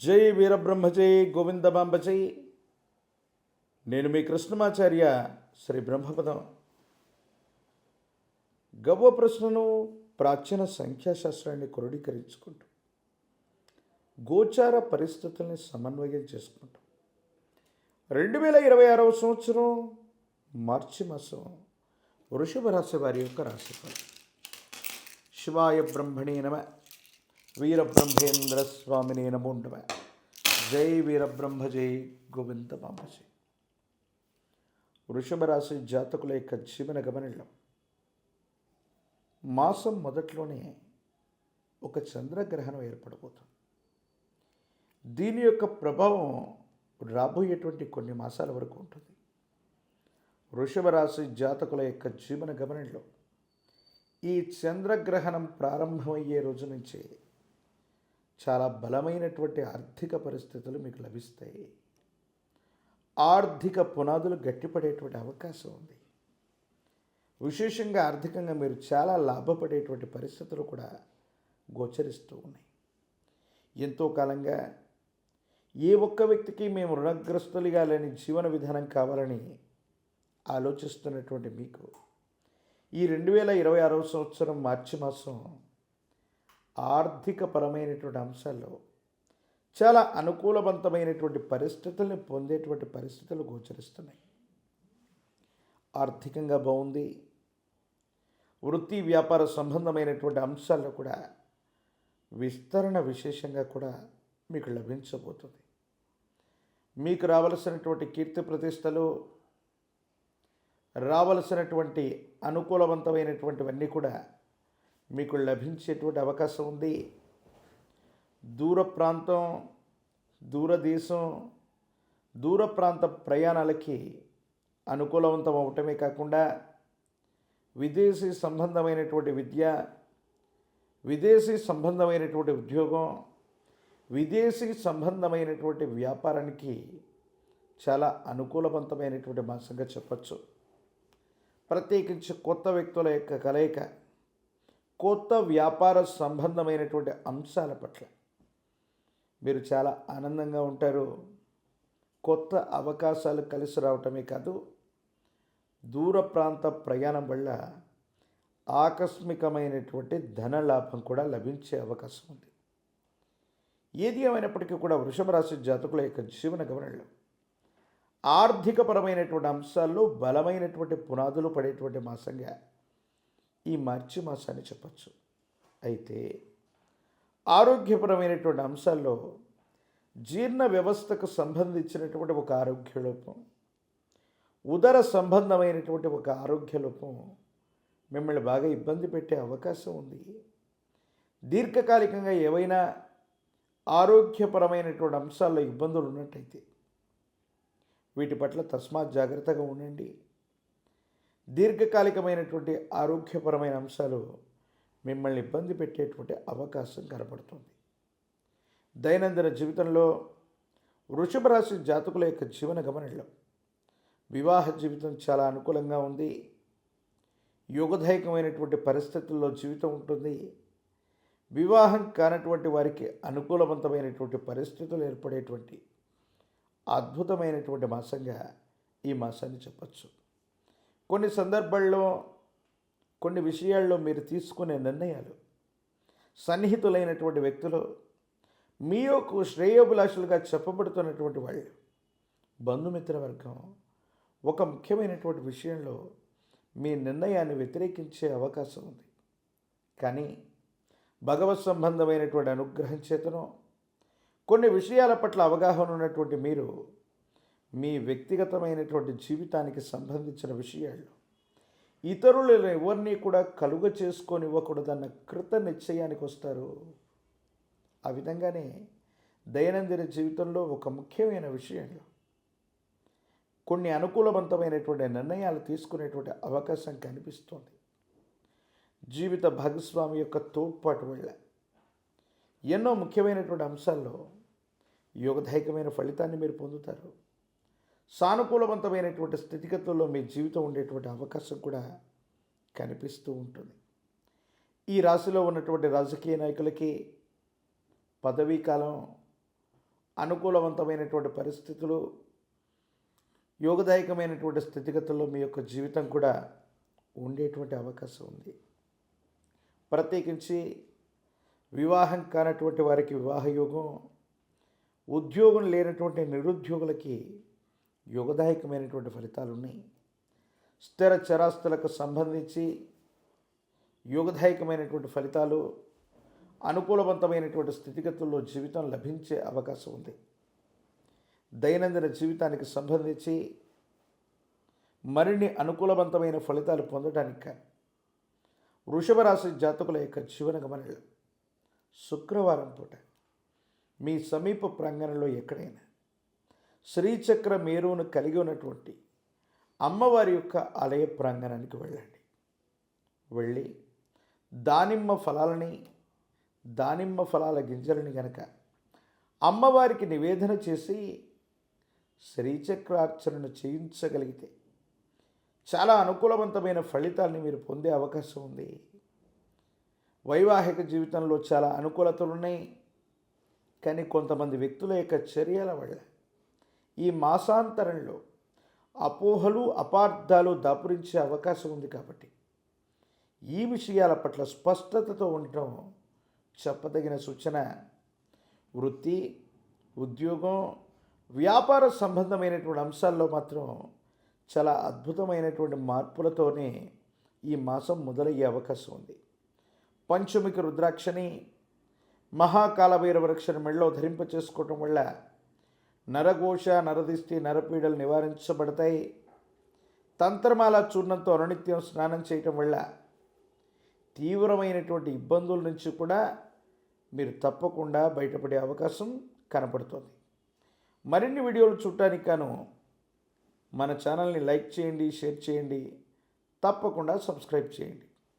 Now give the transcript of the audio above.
జై వీరబ్రహ్మ జై గోవిందమాంబ జై. నేను మీ కృష్ణమాచార్య శ్రీ బ్రహ్మపదం. గవ్వ ప్రశ్నను ప్రాచీన సంఖ్యాశాస్త్రాన్ని క్రోడీకరించుకుంటూ గోచార పరిస్థితుల్ని సమన్వయం చేసుకుంటూ 2026వ సంవత్సరం మార్చి మాసం వృషభ రాశి వారి యొక్క రాశిఫలం. శివాయ బ్రహ్మణే నమ. వీరబ్రహ్మేంద్ర స్వామినే నమో నమ. జై వీరబ్రహ్మ జై గోవిందమాంబ జై. వృషభ రాశి జాతకుల యొక్క జీవన గమనంలో మాసం మొదట్లోనే ఒక చంద్రగ్రహణం ఏర్పడబోతుంది. దీని యొక్క ప్రభావం రాబోయేటువంటి కొన్ని మాసాల వరకు ఉంటుంది. వృషభ రాశి జాతకుల యొక్క జీవన గమనంలో ఈ చంద్రగ్రహణం ప్రారంభమయ్యే రోజు నుంచి చాలా బలమైనటువంటి ఆర్థిక పరిస్థితులు మీకు లభిస్తాయి. ఆర్థిక పునాదులు గట్టిపడేటువంటి అవకాశం ఉంది. విశేషంగా ఆర్థికంగా మీరు చాలా లాభపడేటువంటి పరిస్థితులు కూడా గోచరిస్తూ ఉన్నాయి. ఎంతో కాలంగా ఏ ఒక్క వ్యక్తికి మేము రుణగ్రస్తులుగా లేని జీవన విధానం కావాలని ఆలోచిస్తున్నటువంటి మీకు ఈ 2026వ సంవత్సరం మార్చి మాసం ఆర్థికపరమైనటువంటి అంశాల్లో చాలా అనుకూలవంతమైనటువంటి పరిస్థితుల్ని పొందేటువంటి పరిస్థితులు గోచరిస్తున్నాయి. ఆర్థికంగా బాగుంది. వృత్తి వ్యాపార సంబంధమైనటువంటి అంశాల్లో కూడా విస్తరణ విశేషంగా కూడా మీకు లభించబోతుంది. మీకు రావలసినటువంటి కీర్తి ప్రతిష్టలు, రావలసినటువంటి అనుకూలవంతమైనటువంటివన్నీ కూడా మీకు లభించేటువంటి అవకాశం ఉంది. దూర ప్రాంతం, దూరదేశం, దూర ప్రాంత ప్రయాణాలకి అనుకూలవంతం అవటమే కాకుండా విదేశీ సంబంధమైనటువంటి విద్య, విదేశీ సంబంధమైనటువంటి ఉద్యోగం, విదేశీ సంబంధమైనటువంటి వ్యాపారానికి చాలా అనుకూలవంతమైనటువంటి మాసంగా చెప్పచ్చు. ప్రత్యేకించి కొత్త వ్యక్తుల యొక్క కలయిక, కొత్త వ్యాపార సంబంధమైనటువంటి అంశాల పట్ల మీరు చాలా ఆనందంగా ఉంటారు. కొత్త అవకాశాలు కలిసి రావటమే కాదు, దూర ప్రాంత ప్రయాణం వల్ల ఆకస్మికమైనటువంటి ధనలాభం కూడా లభించే అవకాశం ఉంది. ఏది ఏమైనప్పటికీ కూడా వృషభ రాశి జాతకుల యొక్క జీవన గమనంలో ఆర్థికపరమైనటువంటి అంశాల్లో బలమైనటువంటి పునాదులు పడేటువంటి మాసంగా ఈ మార్చి మాసాన్ని చెప్పచ్చు. అయితే ఆరోగ్యపరమైనటువంటి అంశాల్లో జీర్ణ వ్యవస్థకు సంబంధించినటువంటి ఒక ఆరోగ్య లోపం, ఉదర సంబంధమైనటువంటి ఒక ఆరోగ్య లోపం మిమ్మల్ని బాగా ఇబ్బంది పెట్టే అవకాశం ఉంది. దీర్ఘకాలికంగా ఏవైనా ఆరోగ్యపరమైనటువంటి అంశాల్లో ఇబ్బందులు ఉన్నట్టయితే వీటి పట్ల తస్మాత్ జాగ్రత్తగా ఉండండి. దీర్ఘకాలికమైనటువంటి ఆరోగ్యపరమైన అంశాలు మిమ్మల్ని ఇబ్బంది పెట్టేటువంటి అవకాశం కనపడుతుంది. దైనందిన జీవితంలో వృషభ రాశి జాతకుల యొక్క జీవన గమనంలో వివాహ జీవితం చాలా అనుకూలంగా ఉంది. యోగదాయకమైనటువంటి పరిస్థితుల్లో జీవితం ఉంటుంది. వివాహం కానటువంటి వారికి అనుకూలవంతమైనటువంటి పరిస్థితులు ఏర్పడేటువంటి అద్భుతమైనటువంటి మాసంగా ఈ మాసాన్ని చెప్పచ్చు. కొన్ని సందర్భాల్లో, కొన్ని విషయాల్లో మీరు తీసుకునే నిర్ణయాలు సన్నిహితులైనటువంటి వ్యక్తులు, మీ యొక్క శ్రేయోభిలాషులుగా చెప్పబడుతున్నటువంటి వాళ్ళు, బంధుమిత్ర వర్గం ఒక ముఖ్యమైనటువంటి విషయంలో మీ నిర్ణయాన్ని వ్యతిరేకించే అవకాశం ఉంది. కానీ భగవత్ సంబంధమైనటువంటి అనుగ్రహం చేతనో కొన్ని విషయాల పట్ల అవగాహన ఉన్నటువంటి మీరు మీ వ్యక్తిగతమైనటువంటి జీవితానికి సంబంధించిన విషయాల్లో ఇతరులు ఎవరిని కూడా కలుగ చేసుకొని ఇవ్వకూడదన్న కృత నిశ్చయానికి వస్తారు. ఆ విధంగానే దైనందిన జీవితంలో ఒక ముఖ్యమైన విషయంలో కొన్ని అనుకూలవంతమైనటువంటి నిర్ణయాలు తీసుకునేటువంటి అవకాశం కనిపిస్తుంది. జీవిత భాగస్వామి యొక్క తోడ్పాటు వల్ల ఎన్నో ముఖ్యమైనటువంటి అంశాల్లో యోగదాయకమైన ఫలితాన్ని మీరు పొందుతారు. సానుకూలవంతమైనటువంటి స్థితిగతుల్లో మీ జీవితం ఉండేటువంటి అవకాశం కూడా కనిపిస్తూ ఉంటుంది. ఈ రాశిలో ఉన్నటువంటి రాజకీయ నాయకులకి పదవీ కాలం అనుకూలవంతమైనటువంటి పరిస్థితులు, యోగదాయకమైనటువంటి స్థితిగతుల్లో మీ యొక్క జీవితం కూడా ఉండేటువంటి అవకాశం ఉంది. ప్రత్యేకించి వివాహం కానటువంటి వారికి వివాహ యోగం, ఉద్యోగం లేనటువంటి నిరుద్యోగులకి యోగదాయకమైనటువంటి ఫలితాలు ఉన్నాయి. స్థిర చరాస్తులకు సంబంధించి యోగదాయకమైనటువంటి ఫలితాలు, అనుకూలవంతమైనటువంటి స్థితిగతుల్లో జీవితం లభించే అవకాశం ఉంది. దైనందిన జీవితానికి సంబంధించి మరిన్ని అనుకూలవంతమైన ఫలితాలు పొందడానికి వృషభ రాశి జాతకుల యొక్క జీవన గమనంలో శుక్రవారం పూట మీ సమీప ప్రాంగణంలో ఎక్కడైనా శ్రీచక్ర మేరువును కలిగి ఉన్నటువంటి అమ్మవారి యొక్క ఆలయ ప్రాంగణానికి వెళ్ళి దానిమ్మ ఫలాల గింజలని గనక అమ్మవారికి నివేదన చేసి శ్రీచక్రార్చనను చేయించగలిగితే చాలా అనుకూలవంతమైన ఫలితాన్ని మీరు పొందే అవకాశం ఉంది. వైవాహిక జీవితంలో చాలా అనుకూలతలు ఉన్నాయి. కానీ కొంతమంది వ్యక్తుల యొక్క చర్యల వల్ల ఈ మాసాంతరంలో అపోహలు, అపార్థాలు దాపురించే అవకాశం ఉంది. కాబట్టి ఈ విషయాల పట్ల స్పష్టతతో ఉండటం చెప్పదగిన సూచన. వృత్తి, ఉద్యోగం, వ్యాపార సంబంధమైనటువంటి అంశాల్లో మాత్రం చాలా అద్భుతమైనటువంటి మార్పులతోనే ఈ మాసం మొదలయ్యే అవకాశం ఉంది. పంచముఖి రుద్రాక్షని, మహాకాలభైరవ వృక్షని మెడలో ధరింప చేసుకోవటం వల్ల నరఘోష, నరదిష్టి, నరపీడలు నివారించబడతాయి. తంత్రమాల చూర్ణంతో అనునిత్యం స్నానం చేయటం వల్ల తీవ్రమైనటువంటి ఇబ్బందుల నుంచి కూడా మీరు తప్పకుండా బయటపడే అవకాశం కనపడుతుంది. మరిన్ని వీడియోలు చూడటానికి గాను మన ఛానల్ని లైక్ చేయండి, షేర్ చేయండి, తప్పకుండా సబ్స్క్రైబ్ చేయండి.